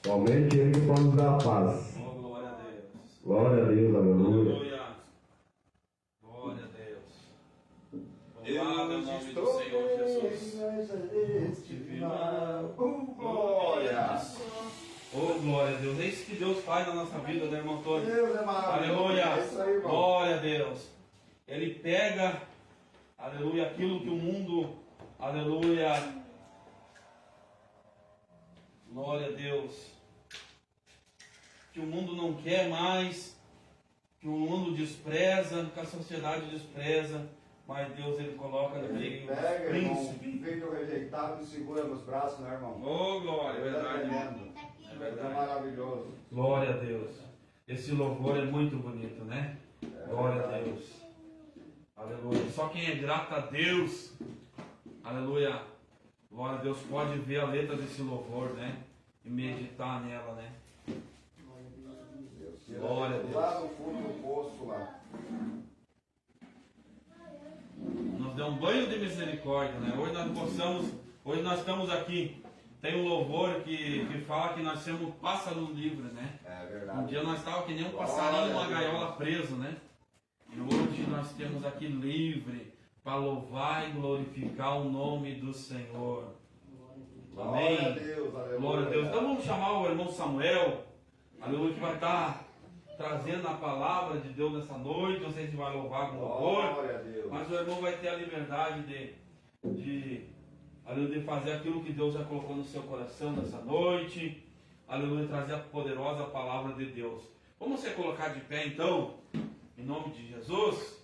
Somente Ele que pode nos dar paz. Oh, glória a Deus. Glória a Deus, aleluia. Aleluia. Glória a Deus. Louvado é o nome do Senhor Jesus. Glória. Oh, glória a Deus. É isso que Deus faz na nossa vida, né, irmão Antônio? Deus é maravilhoso. Aleluia. É isso aí, irmão. Glória a Deus. Ele pega, aleluia, aquilo que o mundo, aleluia. Glória a Deus. Que o mundo não quer mais, que o mundo despreza, que a sociedade despreza, mas Deus ele coloca no meio Pega, irmão, príncipe. filho rejeitado e segura nos braços, né, irmão? Oh, glória, é verdade. Tremendo. É É verdade. maravilhoso. Glória a Deus. Esse louvor é muito bonito, né? Glória a Deus. Aleluia. Só quem é grato a Deus, aleluia, glória a Deus, pode ver a letra desse louvor, né? E meditar nela, né? Glória a Deus. Lá no fundo do poço, lá. Nos deu um banho de misericórdia, né? Hoje nós estamos aqui. Tem um louvor que fala que nós somos um pássaro livre, né? É Um verdade. dia nós estávamos que nem um passarinho numa gaiola preso, né? E hoje nós temos aqui livre para louvar e glorificar o nome do Senhor. Amém. Glória a Deus, aleluia. Glória a Deus. Então vamos chamar o irmão Samuel, aleluia, que vai estar trazendo a palavra de Deus nessa noite. Não sei se vai louvar com louvor, Glória a Deus. mas o irmão vai ter a liberdade aleluia, de fazer aquilo que Deus já colocou no seu coração nessa noite. Aleluia, trazer a poderosa palavra de Deus. Vamos se colocar de pé então, em nome de Jesus.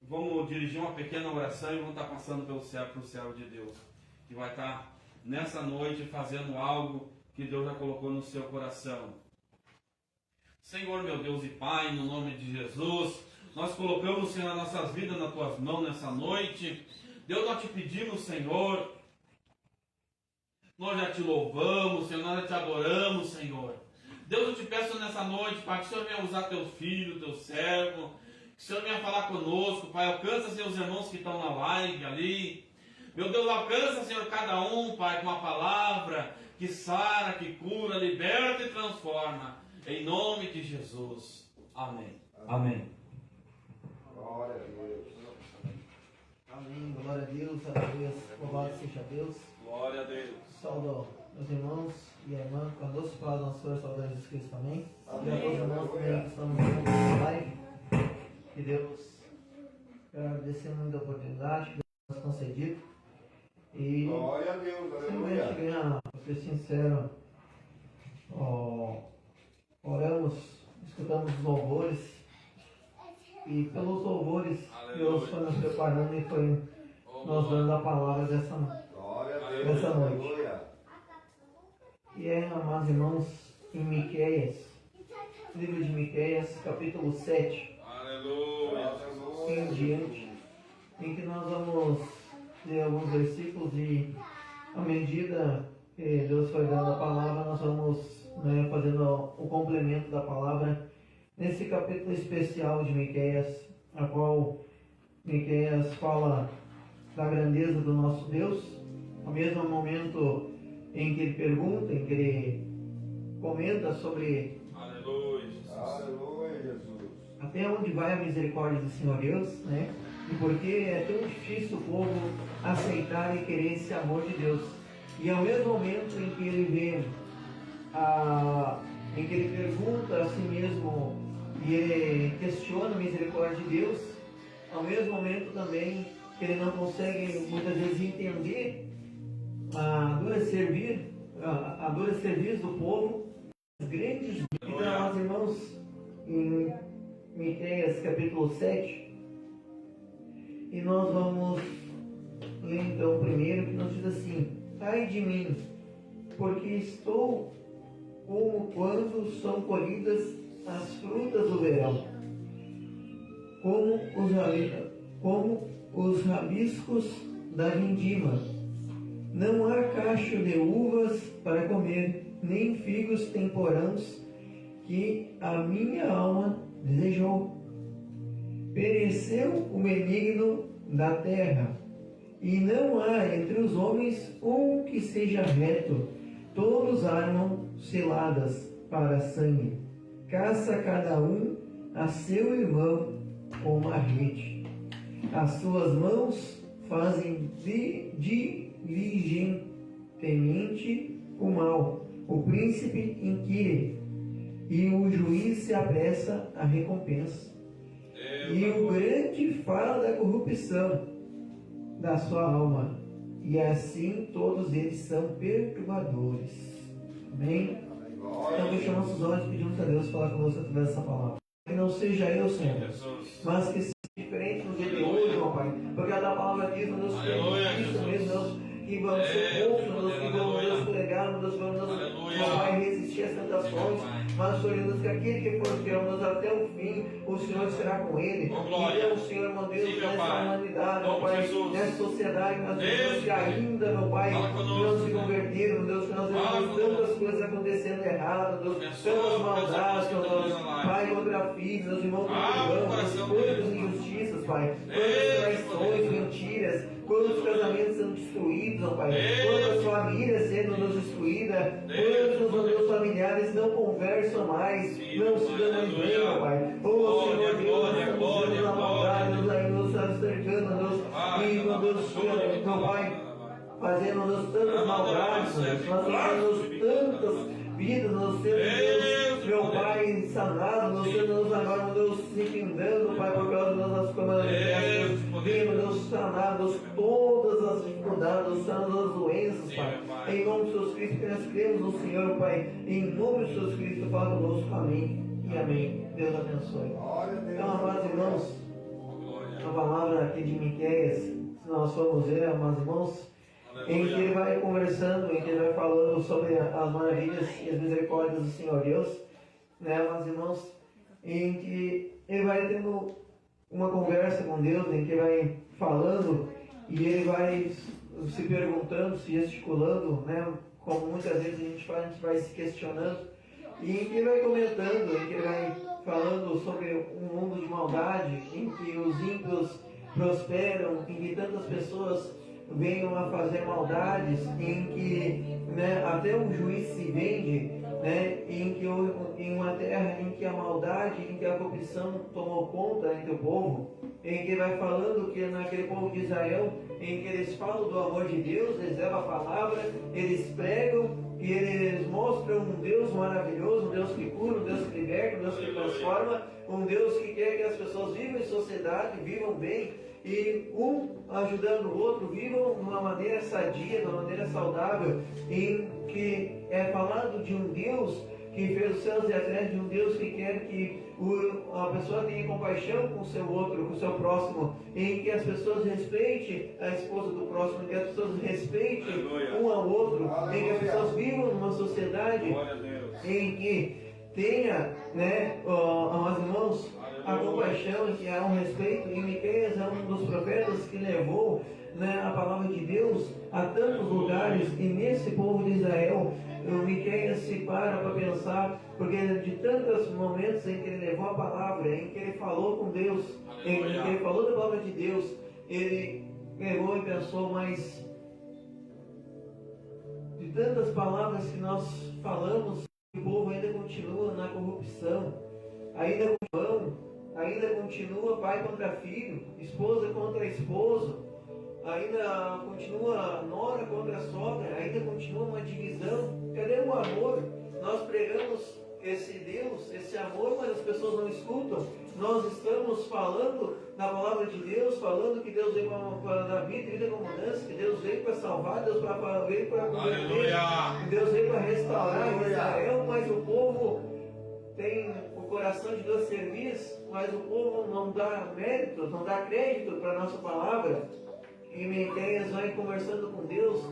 Vamos dirigir uma pequena oração e vamos estar passando pelo céu, para o céu de Deus, que vai estar nessa noite fazendo algo que Deus já colocou no seu coração. Senhor, meu Deus e Pai, no nome de Jesus, nós colocamos, Senhor, as nossas vidas nas tuas mãos nessa noite. Deus, nós te pedimos, Senhor, nós já te louvamos, Senhor, nós já te adoramos, Senhor. Deus, eu te peço nessa noite, Pai, que o Senhor venha usar teu filho, teu servo, que o Senhor venha falar conosco, Pai, alcança, Senhor, os irmãos que estão na live ali. Meu Deus, alcança, Senhor, cada um, Pai, com uma palavra que sara, que cura, liberta e transforma. Em nome de Jesus. Amém. Amém. Glória a Deus. Amém, glória a Deus, aleluia, louvado seja Deus. Glória a Deus. Saúdo meus irmãos e a irmã conosco, para nosso Senhor, saudar Jesus Cristo também. Amém. E a todos os irmãos também que estamos juntos na live. Que Deus, quero agradecer muito a oportunidade que Deus nos concedido. E Glória a Deus, simplesmente aleluia. ganhar, para ser sincero, oramos, escutamos os louvores. E pelos louvores, Deus foi nos preparando e foi nos dando a palavra dessa noite. Glória a Deus, Essa noite. aleluia. E é, amados irmãos, em Miqueias, livro de Miqueias, capítulo 7, Aleluia. em diante, em que nós vamos ler alguns versículos e, à medida que Deus foi dando a palavra, nós vamos fazendo o complemento da palavra nesse capítulo especial de Miqueias, a qual Miqueias fala da grandeza do nosso Deus, ao mesmo momento em que ele pergunta, em que ele comenta sobre Aleluia. Aleluia, Jesus. até onde vai a misericórdia do Senhor Deus, né? E porque é tão difícil o povo aceitar e querer esse amor de Deus. E ao mesmo momento em que ele vê, em que ele pergunta a si mesmo e ele questiona a misericórdia de Deus, ao mesmo momento também que ele não consegue muitas vezes entender a dura serviço do povo, os grandes. Então, meus irmãos, em Miqueias capítulo 7, e nós vamos ler então o primeiro, que nos diz assim: ai de mim, porque estou como quando são colhidas as frutas do verão, como os rabiscos da vindima. Não há cacho de uvas para comer, nem figos temporãos que a minha alma desejou. Pereceu o benigno da terra, e não há entre os homens um que seja reto. Todos armam ciladas para sangue. Caça cada um a seu irmão com uma rede. As suas mãos fazem diligentemente o mal. O príncipe inquire e o juiz se apressa à recompensa. E o grande fala da corrupção da sua alma. E assim todos eles são perturbadores. Amém? Então fechamos nossos olhos e pedimos a Deus falar conosco através dessa palavra. Que não seja eu, Senhor, mas que seja diferente no dia de hoje, meu Pai. Porque a tua palavra diz, meu Deus, que é isso mesmo, Deus, que vamos ser poucos, meu Deus, que vamos nos pregar, meu Deus, vamos, meu Pai, resistir às tentações. Mas, Senhor Jesus, que aquele que for fiel, meu Deus, até o fim, o Senhor será com ele. Então, Senhor, meu Deus, nessa humanidade, meu Pai, nessa sociedade, meu Deus, que ainda, meu Pai, não se converteram, meu Deus, que nós vemos tantas coisas acontecendo erradas, meu Deus, tantas maldades, meu Deus, Pai, contra filhos, meus irmãos contra irmãos, quantas injustiças, Pai, quantas traições, mentiras, quantos casamentos sendo destruídos, meu Pai, quantas famílias sendo destruídas, quantos, meu Deus, familiares não conversam mais, não se dão mais bem, meu Pai. Oh, Senhor Deus, nós estamos na maldade, Deus, aí nos está cercando, Deus, e, meu Deus, meu Pai, fazendo, Deus, tantas maldades, Deus, nós temos tantas vidas, nós temos, Deus, meu Pai, insanado, nós temos agora, meu Deus, se findando, Pai, por causa das nossas comandas, venha, meu Deus, sanar, Deus, todas as dificuldades, sanar as doenças, Pai, em nome de Jesus Cristo, que nós cremos no Senhor, Pai, em nome de Jesus Cristo, fala conosco, amém e amém. Deus abençoe. Então, amados irmãos, a palavra aqui de Miqueias, se nós formos ver, amados irmãos, em que ele vai conversando, em que ele vai falando sobre as maravilhas e as misericórdias do Senhor Deus, né, amados irmãos, em que ele vai tendo uma conversa com Deus, em que ele vai falando e ele vai se perguntando, se gesticulando, né, como muitas vezes a gente faz, a gente vai se questionando, e em que ele vai comentando, em que ele vai falando sobre um mundo de maldade, em que os ímpios prosperam, em que tantas pessoas venham a fazer maldades, em que, né, até um juiz se vende, né, em uma terra em que a maldade, em que a corrupção tomou conta entre o povo, em que vai falando que naquele povo de Israel, em que eles falam do amor de Deus, eles levam a palavra, eles pregam e eles mostram um Deus maravilhoso, um Deus que cura, um Deus que liberta, um Deus que transforma, um Deus que quer que as pessoas vivam em sociedade, vivam bem, e um ajudando o outro, vivam de uma maneira sadia, de uma maneira saudável, em que é falado de um Deus que fez os céus e a terra, de um Deus que quer que a pessoa tenha compaixão com o seu outro, com o seu próximo, em que as pessoas respeitem a esposa do próximo, em que as pessoas respeitem um ao outro, em que as pessoas vivam numa sociedade em que tenha, né, as irmãos, a compaixão, que há um respeito. E Miqueias é um dos profetas que levou, né, a palavra de Deus a tantos lugares, e nesse povo de Israel, o Miqueias se para pensar, porque de tantos momentos em que ele levou a palavra, em que ele falou com Deus, em que ele falou da palavra de Deus, ele pegou e pensou, mas de tantas palavras que nós falamos, o povo ainda continua na corrupção, ainda continua pai contra filho, esposa contra esposo, ainda continua nora contra sogra, ainda continua uma divisão. Cadê o amor? Nós pregamos esse Deus, esse amor, mas as pessoas não escutam. Nós estamos falando na palavra de Deus, falando que Deus veio para dar vida com mudança, que Deus veio para salvar, Deus veio para converter, que Deus veio para restaurar Israel, mas o povo tem o coração de Deus serviço, mas o povo não dá mérito, não dá crédito para a nossa palavra. E Miqueias vai conversando com Deus.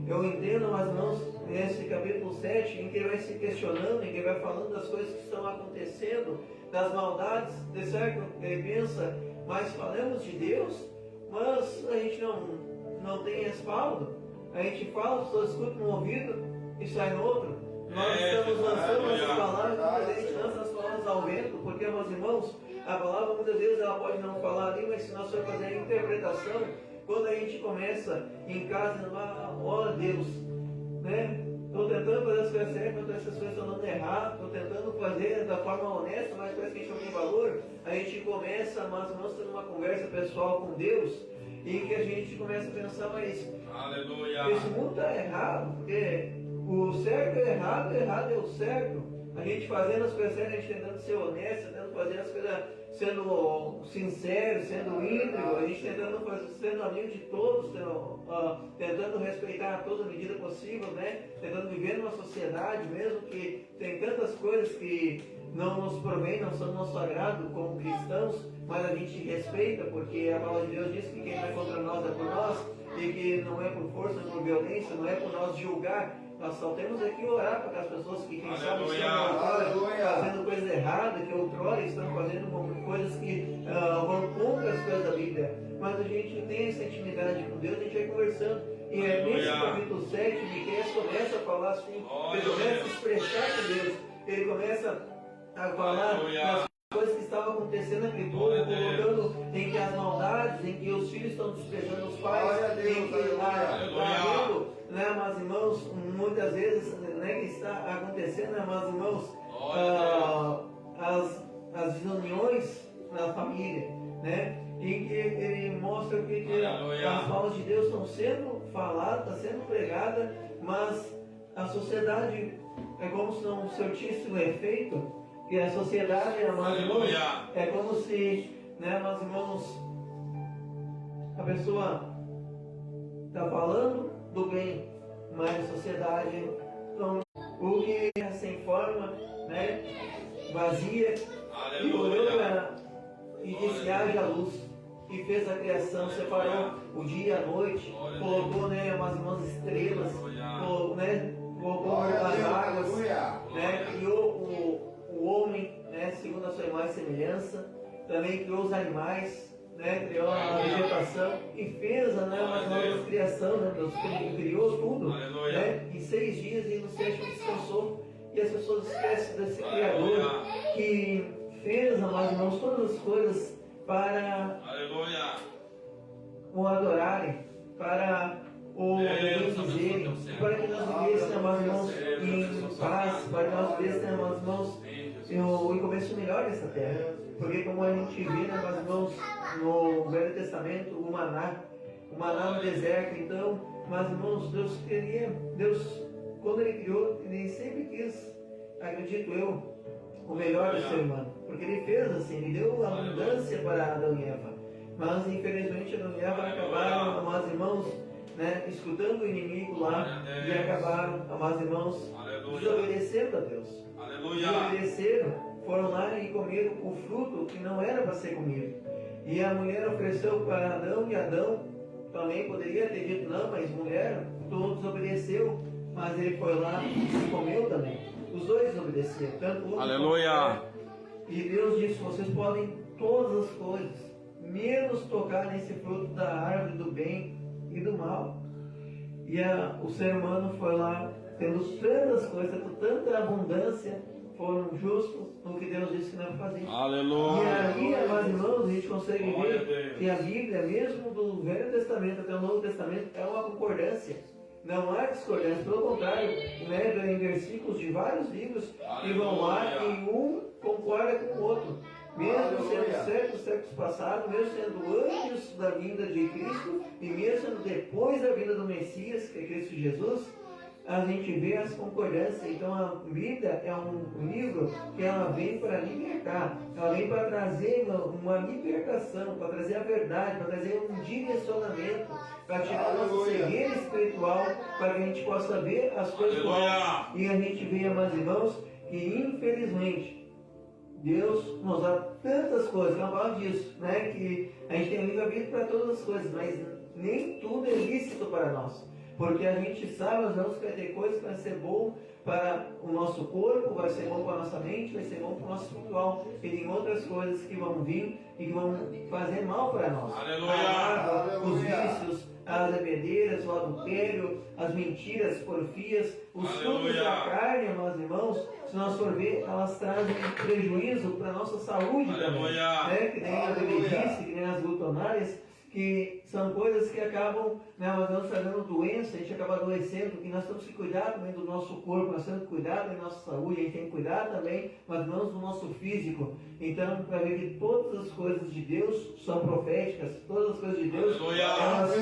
Eu entendo, mas não nesse capítulo 7, em que ele vai se questionando, em que ele vai falando das coisas que estão acontecendo, das maldades, de certo, ele pensa, mas falamos de Deus, mas a gente não tem respaldo. A gente fala, as pessoas escutam no ouvido e sai no outro. Nós estamos lançando essas palavras, muitas vezes a gente lança as palavras ao vento, porque, meus irmãos, a palavra muitas vezes ela pode não falar ali, mas se nós for fazer a interpretação, quando a gente começa em casa, ó Deus, né? Estou tentando percebem quando essas coisas estão dando errado, estão tentando fazer da forma honesta, mas parece que a gente não tem valor, a gente começa, mas nós tendo uma conversa pessoal com Deus, e que a gente começa a pensar, mas Aleluia. esse mundo está errado, porque o certo é errado, o errado é o certo. A gente fazendo as coisas certas, a gente tentando ser honesto, tentando fazer as coisas sendo sincero, sendo íntegro, a gente tentando fazer, sendo amigo de todos, tentando respeitar a toda medida possível, né? Tentando viver numa sociedade, mesmo que tem tantas coisas que não nos provém, não são do nosso agrado como cristãos, mas a gente respeita, porque a palavra de Deus diz que quem não é contra nós é por nós, e que não é por força, não é por violência, não é por nós julgar. Nós só temos aqui orar para aquelas pessoas que, quem sabe, estão agora fazendo coisas erradas, que outrora estão fazendo coisas que vão contra as coisas da Bíblia. Mas a gente tem essa intimidade com Deus, a gente vai conversando. E é nesse capítulo 7, Miqueias começa a falar assim, ele começa a expressar com Deus, ele começa a falar das coisas que estavam acontecendo naquele povo, colocando em que as maldades, em que os filhos estão desprezando os pais, em que está havendo, né, meus irmãos, muitas vezes, né, que está acontecendo, né, meus irmãos, as desuniões na família, né, em que ele mostra que as palavras de Deus estão sendo faladas, está sendo pregadas, mas a sociedade é como se não surtisse um efeito, que a sociedade, meus irmãos, é como se, né, meus irmãos, a pessoa está falando do bem, mas a sociedade não, o que é sem forma, né, vazia, e olhou e disse: haja luz, e fez a criação, separou o dia e a noite, colocou, né, umas irmãs estrelas, colocou as águas, né, criou o homem, né, segundo a sua imagem e semelhança, também criou os animais, né, criou a vegetação e fez, né, uma nova criação, né, Deus criou tudo, né, em 6 dias, e no 7º descansou. E as pessoas esquecem desse Criador que fez, amados irmãos, todas as coisas para o adorarem, para o bendizerem, para que nós vivêssemos, amados irmãos, em paz, para que nós vivêssemos, amados irmãos, o começo melhor dessa terra. Porque como a gente vê, né, meus irmãos, no Velho Testamento, o maná no deserto. Então, meus irmãos, Deus, quando Ele criou, Ele sempre quis, acredito eu, o melhor do ser humano. Porque Ele fez assim, Ele deu abundância para Adão e Eva. Mas, infelizmente, Adão e Eva acabaram, meus irmãos, né, escutando o inimigo lá, e acabaram, meus irmãos, desobedecendo a Deus. Desobedeceram. Foram lá e comeram o fruto que não era para ser comido. E a mulher ofereceu para Adão, e Adão também poderia ter dito não, mas mulher, tu desobedeceu, mas ele foi lá e comeu também. Os dois desobedeceram, tanto um Aleluia. e Deus disse: vocês podem todas as coisas, menos tocar nesse fruto da árvore do bem e do mal. E o ser humano foi lá, tendo tantas coisas, tanta abundância, foram justos no que Deus disse que não fazia. Aleluia. E aí, meus irmãos, a gente consegue ver que a Bíblia, mesmo do Velho Testamento até o Novo Testamento, é uma concordância. Não há discordância, pelo contrário, né, em versículos de vários livros que vão lá e um concorda com o outro. Mesmo sendo certos séculos passados, mesmo sendo antes da vinda de Cristo e mesmo sendo depois da vinda do Messias, que é Cristo Jesus, a gente vê as concordâncias. Então a Bíblia é um livro que ela vem para libertar, ela vem para trazer uma libertação, para trazer a verdade, para trazer um direcionamento, para tirar a nossa cegueira espiritual, para que a gente possa ver as coisas corretas. E a gente vê, meus irmãos, que infelizmente Deus nos dá tantas coisas, não falo disso, né? Que a gente tem um livre-arbítrio para todas as coisas, mas nem tudo é lícito para nós. Porque a gente sabe, nós vai ter coisas que vai ser bom para o nosso corpo, vai ser bom para a nossa mente, vai ser bom para o nosso espiritual. E tem outras coisas que vão vir e que vão fazer mal para nós. Aleluia. Os vícios, as bebedeiras, o adultério, as mentiras, porfias, os frutos da carne, meus irmãos, se nós for ver, elas trazem prejuízo para a nossa saúde também. Né? Que nem a bebedice, que nem as glutonárias, que são coisas que acabam, né, nós trazendo doença, a gente acaba adoecendo, e nós temos que cuidar também do nossa corpo, nós temos que cuidar da nossa saúde, a gente tem que cuidar também, mas não do nosso físico. Então, para ver que todas as coisas de Deus são proféticas, todas as coisas de Deus, elas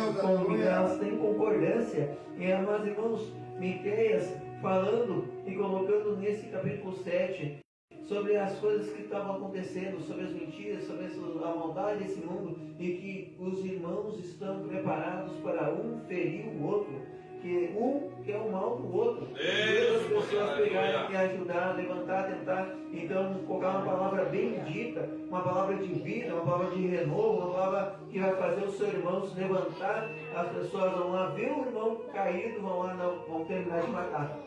têm concordância. E, meus irmãos, Miqueias falando e colocando nesse capítulo 7 sobre as coisas que estavam acontecendo, sobre as mentiras, sobre a maldade desse mundo, e que os irmãos estão preparados para um ferir o outro, que um quer o mal do outro. Duas pessoas pegarem e ajudar, levantar, tentar, então colocar uma palavra bendita, uma palavra de vida, uma palavra de renovo, uma palavra que vai fazer o seu irmão se levantar. As pessoas vão lá ver o irmão caído, vão lá, não, vão terminar de matar.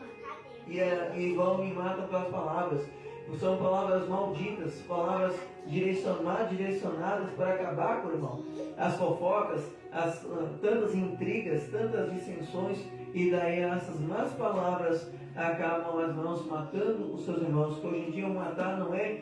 E vão e matam pelas palavras. São palavras malditas, palavras direcionadas para acabar com o irmão. As fofocas, tantas intrigas, tantas dissensões, e daí essas más palavras acabam, as mãos matando os seus irmãos. Que hoje em dia o matar não é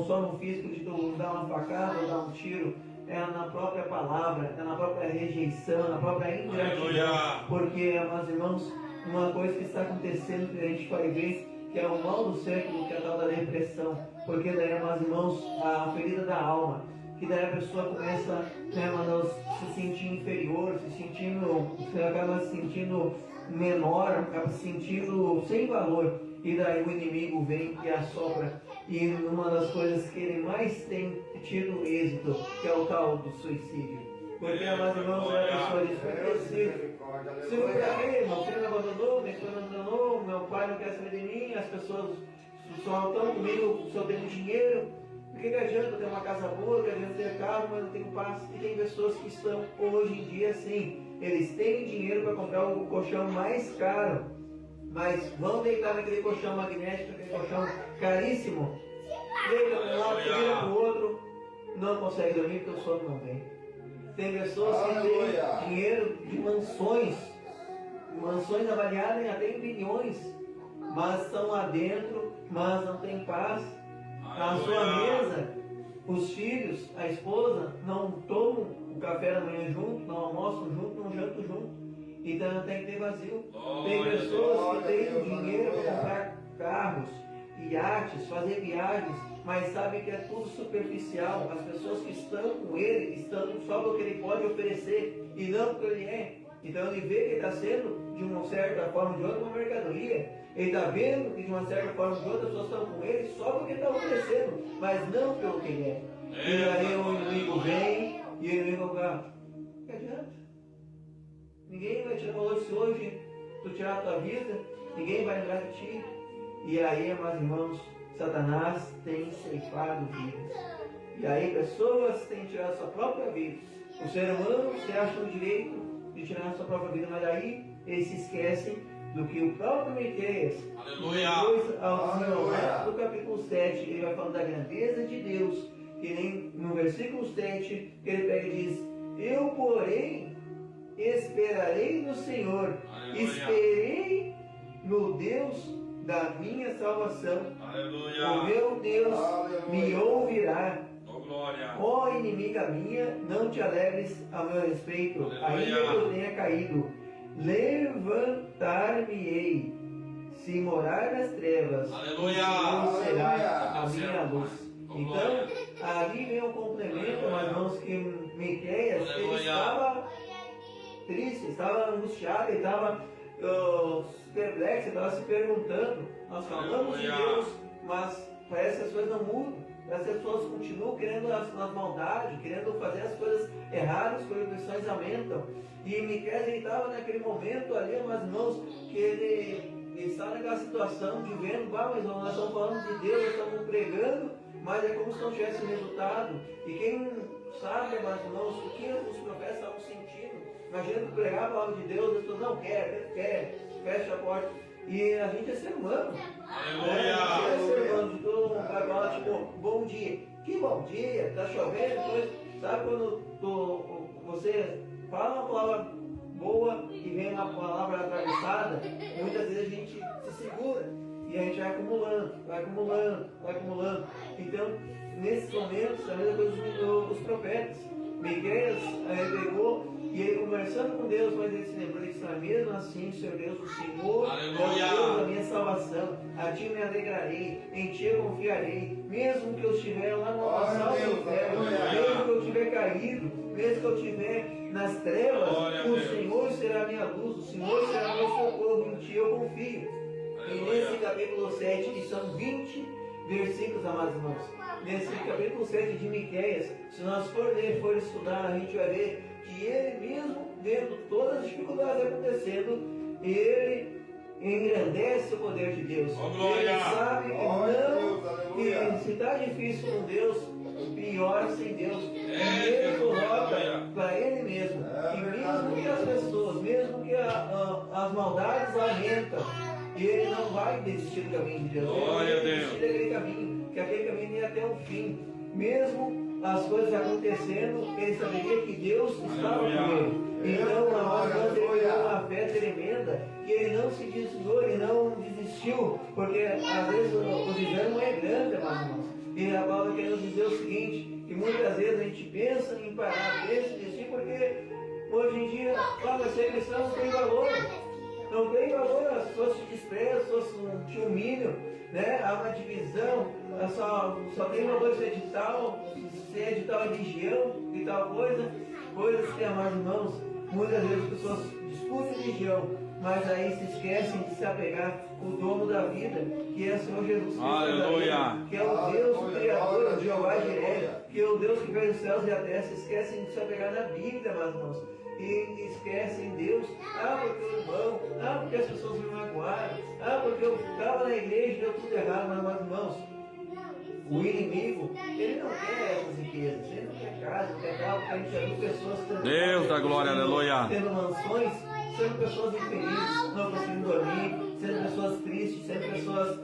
só no físico de dar uma facada ou dar um tiro, é na própria palavra, é na própria rejeição, na própria ingratidão. Porque, meus irmãos, uma coisa que está acontecendo que a gente vai ver, que é o mal do século, que é a tal da depressão, porque daí, meus irmãos, a ferida da alma, que daí a pessoa começa, né, se sentir inferior, você acaba se sentindo menor, acaba se sentindo sem valor, e daí o inimigo vem e assopra, e uma das coisas que ele mais tem tido êxito, que é o tal do suicídio. Porque, meus irmãos, a pessoa diz, porque se eu fui aqui, meu filho me abandonou, minha esposa me abandonou, meu pai não quer saber de mim, as pessoas só estão comigo se eu tenho dinheiro, o que adianta eu ter uma casa boa, que adianta ter carro, mas não tenho paz? E tem pessoas que estão hoje em dia assim, eles têm dinheiro para comprar o colchão mais caro, mas vão deitar naquele colchão magnético, aquele colchão caríssimo, deita para um lado, vira para o outro, não consegue dormir porque o sono não vem. Tem pessoas que têm dinheiro de mansões avaliadas até em bilhões, mas estão lá dentro, mas não tem paz. Na sua mesa, os filhos, a esposa, não tomam o café da manhã junto, não almoçam junto, não jantam junto. Então tem que ter vazio. Tem pessoas que têm dinheiro para comprar carros, iates, fazer viagens, mas sabem que é tudo superficial. As pessoas que estão com ele estão só pelo que ele pode oferecer e não pelo que ele é. Então ele vê que ele está sendo, de uma certa forma ou de outra, uma mercadoria. Ele está vendo que de uma certa forma ou de outra as pessoas estão com ele só porque ele está oferecendo, mas não pelo que ele é. E aí o inimigo vem e o inimigo vai, que adianta? Ninguém vai tirar valor se hoje tu tirar a tua vida, ninguém vai lembrar de ti. E aí, meus irmãos, Satanás tem ceifado vidas. E aí pessoas têm tirado a sua própria vida. O ser humano se acha no direito de tirar a sua própria vida, mas aí eles se esquecem do que o próprio Miqueias, depois ao desenrolar do capítulo 7, ele vai falando da grandeza de Deus, que nem no versículo 7, ele pega e diz, eu porém esperarei no Senhor, esperei no Deus da minha salvação. Aleluia. O meu Deus me ouvirá. Glória. Ó inimiga minha, não te alegres a meu respeito, ainda que eu tenha caído. Levantar-me-ei, se morar nas trevas, Aleluia. o Senhor será a minha luz. Então, ali vem o complemento, meus irmãos, que Miqueias, ele estava triste, estava angustiado, ele estava perplexo, estava se perguntando, nós falamos de Deus, mas parece que as coisas não mudam. As pessoas continuam querendo as maldades, querendo fazer as coisas erradas, as proibições aumentam. E Miqueias estava naquele momento ali, meus irmãos, que ele estava naquela situação de vendo, mas nós estamos falando de Deus, nós estamos pregando, mas é como se não tivesse resultado. E quem sabe, meus irmãos, o que os profetas estavam sentindo? Imagina que pregar a palavra de Deus, as pessoas não quer, fecha a porta. E a gente é ser humano. Aleluia. A gente é ser humano. De todo mundo vai falar, tipo, bom dia. Que bom dia, tá chovendo, depois, sabe quando você fala uma palavra boa e vem uma palavra atravessada, muitas vezes a gente se segura e a gente vai acumulando. Então, nesses momentos, a mesma coisa os profetas. Miqueias pegou e ele conversando com Deus, mas ele se lembrou e disse: mesmo assim, Senhor Deus, o Senhor é o Deus da minha salvação, a ti me alegrarei, em ti eu confiarei, mesmo que eu estiver lá no lamaçal do inferno, mesmo que eu estiver caído, mesmo que eu estiver nas trevas, o Senhor será minha luz, o Senhor será meu socorro, em ti eu confio. E nesse capítulo 7, que são 20 versículos, amados irmãos, nesse capítulo 7 de Miqueias, se nós for ler, for estudar, a gente vai ver que ele mesmo, vendo todas as dificuldades acontecendo, ele engrandece o poder de Deus. Ele sabe que se está difícil com Deus, pior sem Deus. E ele coloca para ele mesmo. E mesmo que as pessoas, mesmo que as maldades aumentam, ele não vai desistir do caminho de Deus. Ele vai desistir daquele caminho, que aquele caminho ia até o fim. Mesmo as coisas acontecendo, ele saberia que Deus estava com ele. Então, nós ele teve uma fé tremenda, que ele não se desviou, ele não desistiu, porque às vezes o desânimo é grande, irmãos. E a Paula quer nos dizer o seguinte, que muitas vezes a gente pensa em parar, pensa em desistir, porque hoje em dia, mas ser cristão não tem valor. Não tem valor, as pessoas te desprezam, as pessoas te humilham, né? Há uma divisão, só tem valor se é de tal religião, de tal coisa, coisas que, amados irmãos, muitas vezes as pessoas discutem religião, mas aí se esquecem de se apegar ao dono da vida, que é o Senhor Jesus Cristo. Aleluia! Que é o Deus o Criador, o Jeová Jireh, que é o Deus que fez os céus e a terra. Se esquecem de se apegar na Bíblia, amados irmãos. E esquecem Deus, porque o irmão, porque as pessoas me magoaram, porque eu estava na igreja e deu tudo errado, mas, meus irmãos, o inimigo, ele não quer essas riquezas, ele não quer casa, não quer carro, porque a gente já viu pessoas tendo, Deus da glória, aleluia, tendo mansões, sendo pessoas infelizes, não conseguindo dormir, sendo pessoas tristes, sendo pessoas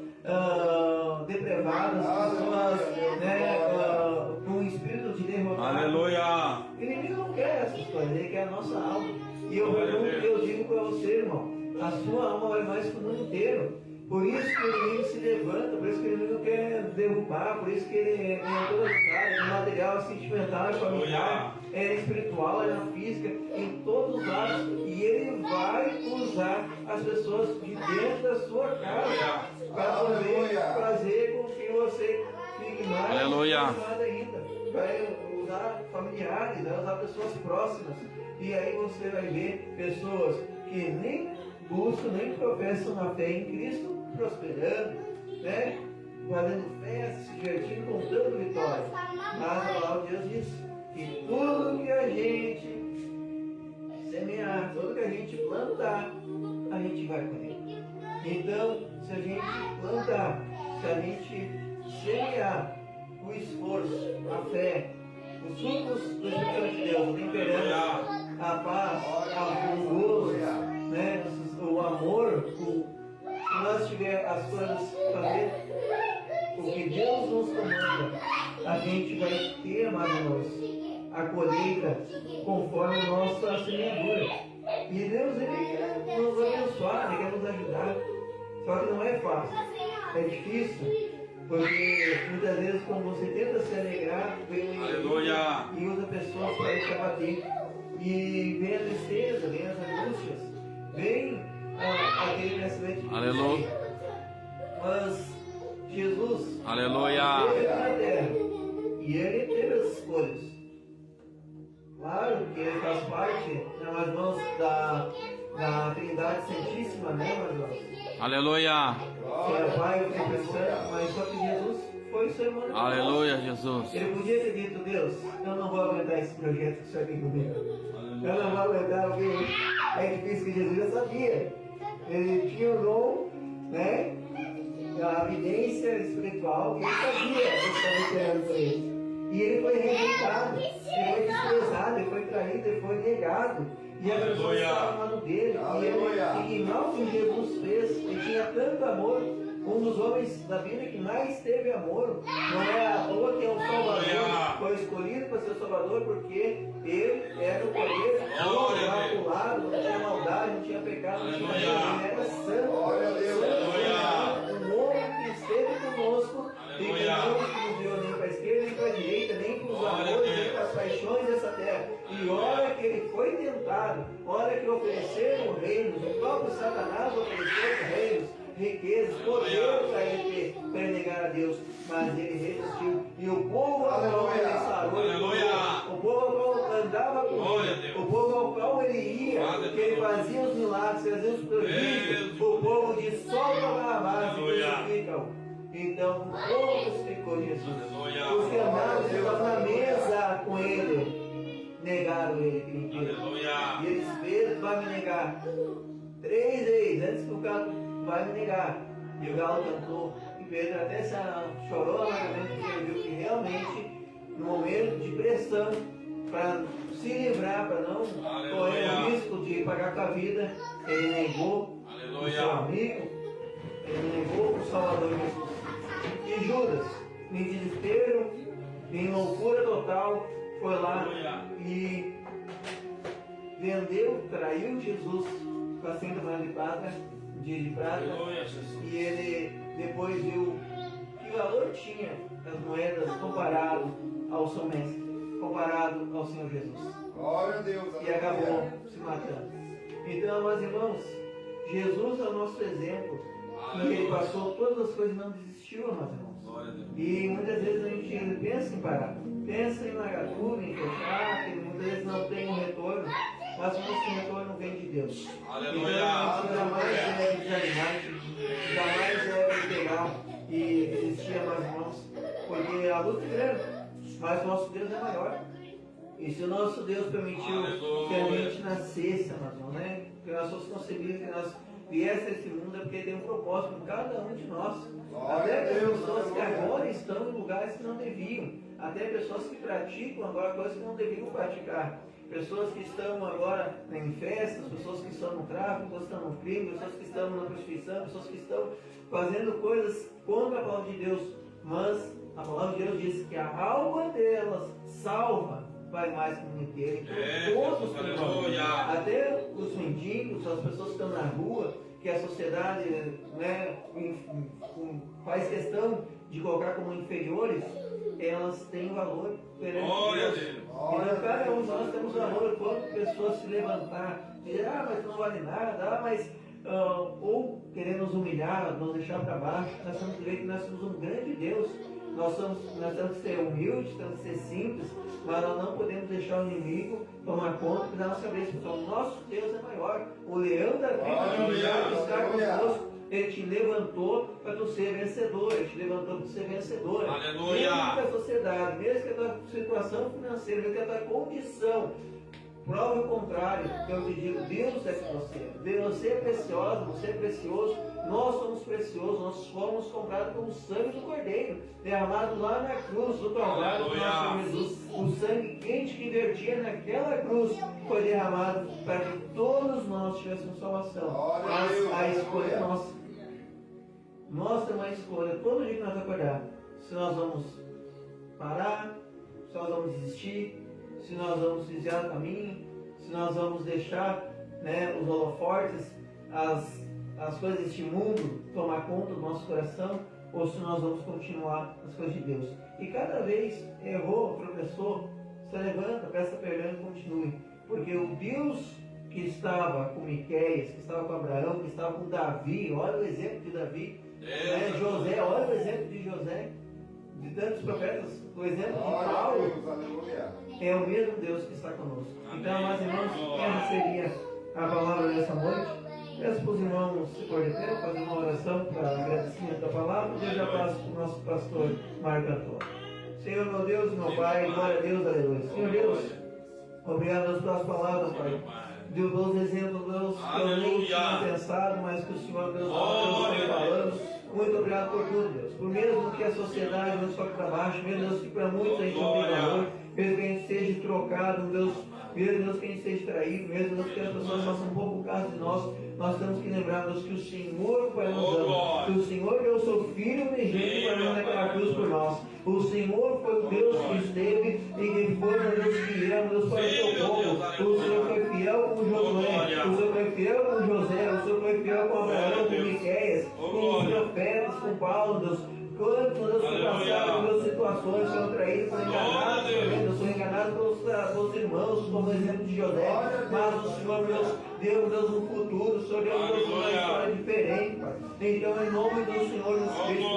depravadas, pessoas com um espírito de derrotado. aleluia. O inimigo não quer essas coisas, ele quer a nossa alma. E eu digo para você, irmão, a sua alma vale mais que o mundo inteiro. Por isso que o inimigo se levanta, por isso que o inimigo quer derrubar, por isso que ele é em todas as áreas, no material, sentimental, familiar, é espiritual, é na física, em todos os lados. E ele vai usar as pessoas de dentro da sua casa para poder fazer com que você fique mais interessado ainda. Vai usar familiares, vai usar pessoas próximas. E aí você vai ver pessoas que nem buscam, nem professam a fé em Cristo, prosperando, né? Fazendo festa, se divertindo, contando vitória. Mas a palavra de Deus diz que tudo que a gente semear, tudo que a gente plantar, a gente vai colher. Então, se a gente plantar, se a gente semear o esforço, a fé, os frutos do Espírito de Deus, a temperança, a paz, o gozo, né? O amor, se nós tivermos as coisas fazer o que Deus nos comanda, a gente vai ter, amados irmãos, a colheita conforme a nossa semeadura. E Deus, ele quer nos abençoar, ele quer nos ajudar. Só que não é fácil, é difícil, porque muitas vezes quando você tenta se alegrar, vem e usa pessoas para te abater. E vem a tristeza, vem as angústias, vem aquele pensamento de aleluia. Mas Jesus, aleluia, esteve na terra e ele teve as escolhas. Claro que ele faz parte, né, mas irmãos, da Trindade Santíssima, né, mas irmãos? Aleluia. Que é o Pai, o Filho e o Santo, mas só que Jesus foi o ser humano. Aleluia, Jesus. Ele podia ter dito: Deus, eu não vou aguentar esse projeto que o Senhor tem comigo. Eu não vou aguentar, porque é difícil, que Jesus já sabia. Ele tinha o dom, né? A evidência espiritual, que ele sabia o que estava esperando por ele. E ele foi rejeitado, ele foi desprezado, ele foi traído, ele foi negado. E as pessoas estavam ao lado dele. E que mal que Jesus fez, ele tinha tanto amor. Um dos homens da Bíblia que mais teve amor, não é à toa que é o Salvador, foi escolhido para ser o Salvador, porque ele era o Cordeiro, imaculado, não tinha maldade, não tinha pecado, não tinha erro, ele era santo. Um homem que esteve conosco e que não nos deu nem para a esquerda, nem para a direita, nem para os amores, nem para as paixões dessa terra. ofereceram reinos, o próprio Satanás ofereceu reinos, riquezas, poder para ele negar a Deus, mas ele resistiu. E o povo ao qual ele sarou, o povo ao qual andava com ele, o povo ao qual ele ia, que ele fazia os milagres, fazia os prodígios, o povo de solta para base crucificam. Então o povo crucificou Jesus. Os que andavam estavam na mesa com ele, negaram ele, querido. E eles, Pedro vai me negar 3 vezes antes que o galo vai me negar. E o galo cantou. E Pedro até chorou amargamente, porque ele viu que realmente, no momento de pressão, para se livrar, para não correr o risco de pagar com a vida, ele negou o seu amigo, ele negou o Salvador Jesus. E Judas, em desespero, em loucura total, foi lá e vendeu, traiu Jesus com a 50 moedas de prata, e ele depois viu que valor tinha as moedas comparado ao seu mestre, comparado ao Senhor Jesus. Glória a Deus. E acabou se matando. Então, meus irmãos, Jesus é o nosso exemplo. E ele passou todas as coisas e não desistiu, meus irmãos. E muitas vezes a gente pensa em parar, pensa em largar tudo, em fechar, que muitas vezes não tem um retorno, mas o nosso retorno vem de Deus. Então, jamais deve desanimar, jamais deve pegar e desistir, meus irmãos, porque a luta é grande, mas o nosso Deus é maior. E se o nosso Deus permitiu que a gente nascesse, meus irmãos, né? Que nós fossemos concebidos, que nós viesse a esse mundo, é porque tem um propósito em cada um de nós. Até pessoas que agora estão em lugares que não deviam. Até pessoas que praticam agora coisas que não deviam praticar. Pessoas que estão agora em festas, pessoas que estão no tráfico, pessoas que estão no crime, pessoas que estão na prostituição, pessoas que estão fazendo coisas contra a palavra de Deus. Mas a palavra de Deus diz que a alma delas salva vai mais que o mundo inteiro. Então, todos que até os mendigos, as pessoas que estão na rua, que a sociedade, né, faz questão de colocar como inferiores, elas têm valor perante Deus. Então cada um de nós temos valor. Quando pessoas se levantar, dizer, mas não vale nada, mas ou querer nos humilhar, nos deixar para baixo, nós temos que ver que nós somos um grande Deus. Nós temos que ser humildes, temos que ser simples, mas nós não podemos deixar o inimigo tomar conta da nossa cabeça. Então, o nosso Deus é maior. O leão da tribo de Judá está conosco. Ele te levantou para tu ser vencedor. Ele te levantou para tu ser vencedora. Aleluia. Mesmo que a sociedade, mesmo que a tua situação financeira, mesmo que a tua condição prove o contrário, eu te digo, Deus é com você. Você é preciosa, você é precioso. Nós somos preciosos, nós fomos comprados com o sangue do Cordeiro, derramado lá na cruz do Calvário do nosso Senhor Jesus. O sangue quente que vertia naquela cruz foi derramado para que todos nós tivéssemos salvação. Mas a escolha é nossa. Nós temos a escolha, todo dia que nós acordar, se nós vamos parar, se nós vamos desistir, se nós vamos desviar do caminho, se nós vamos deixar, né, os holofortes, as coisas deste mundo tomar conta do nosso coração, ou se nós vamos continuar as coisas de Deus. E cada vez errou, tropeçou, se levanta, peça perdão e continue. Porque o Deus que estava com Miqueias, que estava com Abraão, que estava com Davi, olha o exemplo de Davi, né? José, olha o exemplo de José, de tantos profetas, o exemplo de Paulo, é o mesmo Deus que está conosco. Então, meus irmãos, essa seria a palavra dessa noite. Peço para os irmãos se for de tempo, fazer uma oração para agradecimento da palavra. Eu já passo para o nosso pastor Marco Antônio. Senhor, meu Deus, meu Pai, glória a Deus, aleluia. Senhor Deus, obrigado pelas tuas palavras, Pai. Deus, pelos exemplos, Deus, que eu nem tinha pensado, mas que o Senhor, Deus, está falando. Muito obrigado por tudo, Deus. Por mesmo que a sociedade nos toque para baixo, mesmo Deus, que para muitos a gente não tem valor, mesmo que a gente seja trocado, Deus, mesmo Deus, que a gente seja traído, mesmo Deus, que as pessoas façam um pouco caso de nós temos que lembrar, Deus, que o Senhor, Pai, nos ama. Que o Senhor deu o seu Filho unigênito para morrer naquela cruz por nós. O Senhor foi o Deus que esteve e que foi o Deus que ama, Deus, para o teu povo. O Senhor foi fiel com Josué, o Senhor foi fiel com José, o Senhor foi fiel com Abraão, com Miqueias, com os profetas, com Paulo, Deus. Quantos, Deus, que passaram pelas situações, foram traídos, foram enganados, foram enganados pelos irmãos, como o exemplo de José. Mas o Senhor, Deus, Deus, Deus, no futuro, Senhor Deus, Deus, uma história diferente, Pai. Então, em nome do Senhor Jesus Cristo,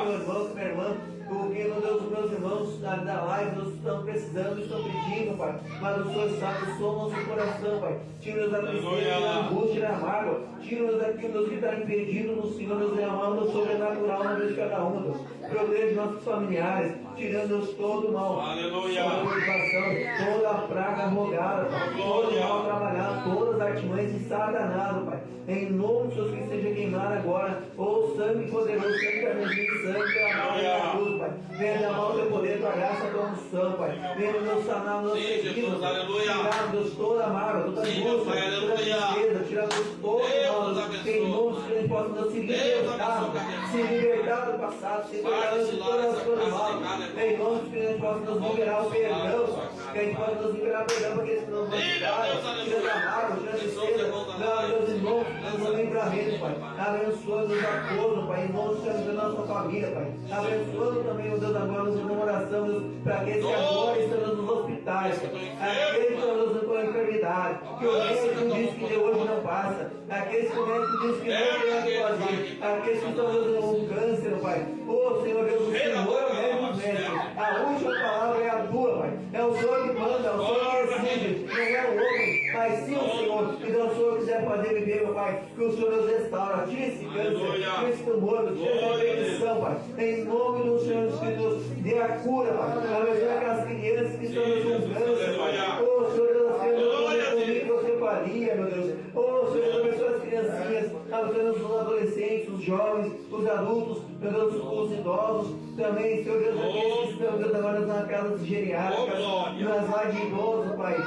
meus irmãos, minha irmã, porque, meu Deus, os meus irmãos da live, nós estamos precisando, estão pedindo, Pai. Mas o Senhor sabe o som do nosso coração, Pai. Tira-nos da tristeza, da angústia, da mágoa. Tira-nos daquilo, Deus, que está impedindo no Senhor, Deus, derramando o sobrenatural na vida de cada um, Deus. Proteja nossos familiares, tirando-nos todo o mal. Aleluia. Toda a preocupação, toda a praga rogada, Pai. Todo o mal trabalhado, todas as artimanhas de Satanás, Pai. Em nome de Jesus, que seja queimado agora. O sangue poderoso, sangue carmesim, sangue derramado na cruz, Pai. Venha derramar o teu poder, tua graça, tua unção, Pai. Venha nos sanar, nos feridos, Pai. Tirar, Deus, toda a mágoa, toda a angústia, toda a tristeza, tirar, Deus, todo o mal. Em nome de Jesus, que a gente possa, Deus, se libertar do passado, se libertar de todas as coisas mal. Em nome de Jesus, que a gente possa nos liberar o perdão, que a gente possa nos liberar o perdão, porque senão nós vamos ficar, tira a mágoa, tira a tristeza. Não, Deus, em nome do livramento, Pai. Abençoa-nos a todos, Pai. Em nome do Senhor, da nossa família, Pai. Abençoa-nos também, meu Deus, agora nos oração, Deus, para aqueles que agora estão nos hospitais, aqueles que estão com a enfermidade, que o médico diz que de hoje não passa, aqueles que o médico diz que não tem a fazer, aqueles que estão com câncer, Pai. Ô Senhor Deus, o Senhor é o médico dos médicos. A última palavra é a tua, Pai. É o Senhor que manda, é o Senhor que decide, não é o homem, mas sim o Senhor. Então, se o Senhor quiser fazer viver, meu Pai, que o Senhor nos restaura, tira esse câncer, tira esse tumor, tira essa infecção, Pai. Em nome do Senhor Jesus, dê a cura, Pai. Abençoe aquelas crianças que estão com câncer, Pai. Ô Senhor Deus, as crianças com microcefalia, meu Deus. Ô Senhor Deus, abençoe as criancinhas, abençoe os adolescentes, os jovens, os adultos, meu Deus, os idosos, também, Senhor Deus, aqueles que estão, Deus, agora nas casas geriátricas, nas lares de idosos, Pai.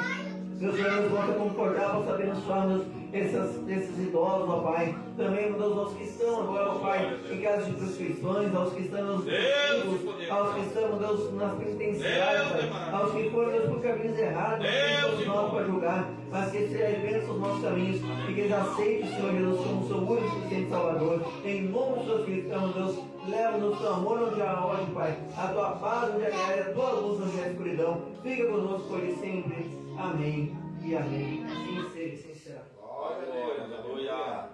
Meu Senhor, nos volta a confortar, possa abençoar esses idosos, ó Pai. Também, meu Deus, aos que estão agora, ó Pai, em casos de prescrições, aos que estão nos presídios, aos que estão, meu Deus, nas penitenciárias, Pai. Aos que foram, Deus, por caminhos errados, não temos nós para julgar, mas que eles se arrependam dos nossos caminhos e que eles aceitem o Senhor Jesus como seu único e suficiente Salvador. Em nome de Jesus Cristo, meu Deus, leva-nos teu amor onde há ódio, Pai. A tua paz onde há guerra, a tua luz onde há escuridão. Fica conosco hoje e sempre. Amém e amém. Assim seja, assim será. Aleluia.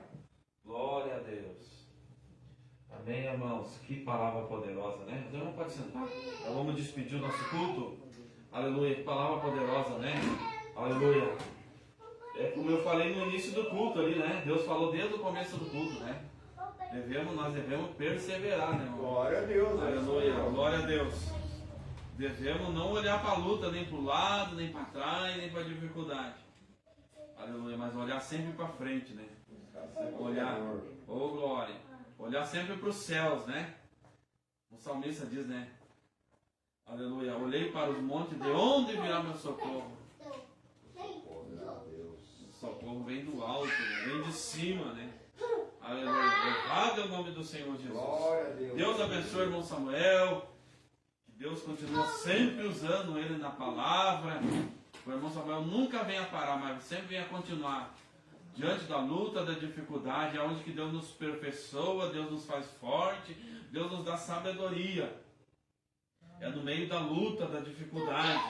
Glória a Deus. Amém, irmãos. Que palavra poderosa, né? Então não pode sentar. Então vamos despedir o nosso culto. Aleluia. Que palavra poderosa, né? Aleluia. É como eu falei no início do culto ali, né? Deus falou desde o começo do culto, né? Nós devemos perseverar, né, irmão? Glória a Deus. Aleluia. Glória a Deus. Devemos não olhar para a luta, nem para o lado, nem para trás, nem para a dificuldade. Aleluia, mas olhar sempre para frente, né? Olhar, oh glória, olhar sempre para os céus, né? O salmista diz, né? Aleluia, olhei para os montes, de onde virá meu socorro? O socorro vem do alto, né? Vem de cima, né? Aleluia, louvado é o nome do Senhor Jesus. Glória a Deus. Deus abençoe o irmão Samuel. Deus continua sempre usando ele na palavra. O irmão Samuel nunca vem a parar, mas sempre vem a continuar. Diante da luta, da dificuldade, é onde que Deus nos aperfeiçoa, Deus nos faz forte, Deus nos dá sabedoria. É no meio da luta, da dificuldade.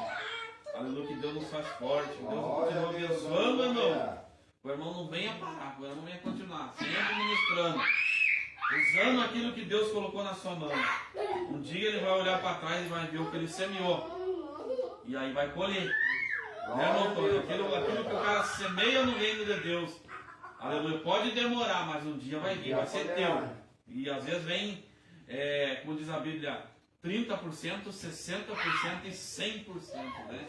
Aleluia, que Deus nos faz forte. Deus continua abençoando, irmão. O irmão não vem a parar, o irmão vem a continuar, sempre ministrando. Usando aquilo que Deus colocou na sua mão. Um dia ele vai olhar para trás e vai ver o que ele semeou. E aí vai colher. Né, irmão? Aquilo que o cara semeia no reino de Deus. Aleluia. Pode demorar, mas um dia vai vir, vai ser teu. E às vezes vem, como diz a Bíblia, 30%, 60% e 100%. Né?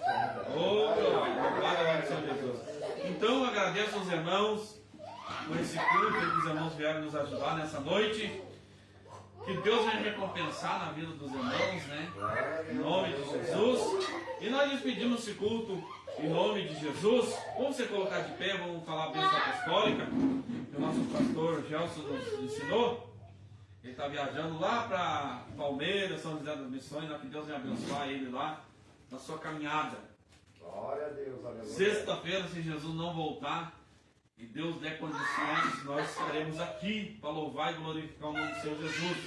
Glória a Jesus. Então eu agradeço aos irmãos por esse culto que os irmãos vieram nos ajudar nessa noite. Que Deus venha recompensar na vida dos irmãos, né? Em nome de Jesus. E nós despedimos esse culto em nome de Jesus. Vamos se colocar de pé, vamos falar a bênção apostólica que o nosso pastor Gelson nos ensinou. Ele está viajando lá para Palmeiras, São José das Missões, que Deus venha abençoar ele lá na sua caminhada. Glória a Deus, aleluia. Sexta-feira, se Jesus não voltar e Deus der condições, nós estaremos aqui para louvar e glorificar o nome do Senhor Jesus.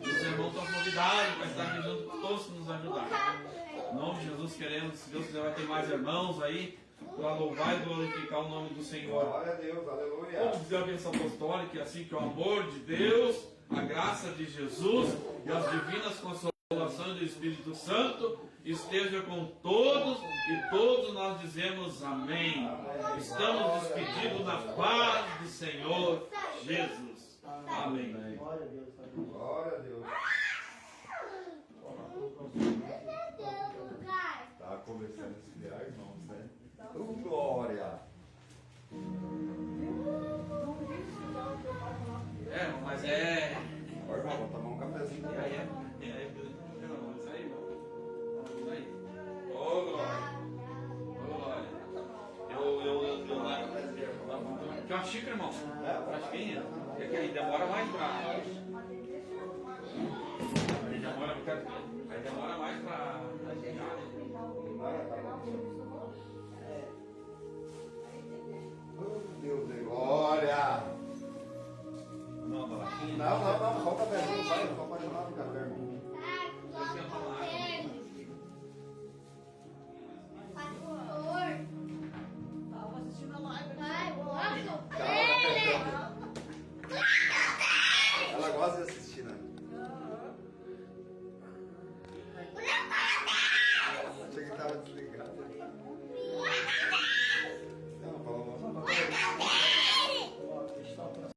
E os irmãos estão convidados para estar aqui junto com todos que nos ajudarem. Em nome de Jesus queremos, se Deus quiser, vai ter mais irmãos aí para louvar e glorificar o nome do Senhor. Glória a Deus, aleluia. Vamos dizer a bênção apostólica, assim que o amor de Deus, a graça de Jesus e as divinas consolações do Espírito Santo esteja com todos e todos nós dizemos amém. Estamos despedidos na paz do Senhor Jesus. Amém. Glória a Deus. Glória a Deus. Tá começando a esfriar, irmãos, né? Glória. É, mas é. Ó, irmão, vou tomar um cafezinho também. Não, isso aí, não. Isso aí. Ô, Glória. Ô, Glória. Quer uma xícara, irmão? Frasquinha? É que aí demora mais pra. Aí demora mais pra chegar, né? Oh, Deus de glória. Não, balaquinha. Não, só um cafezinho, vai. Não pode apaixonar no café, irmão. Ela gosta de assistir, né? Achei que tava desligado.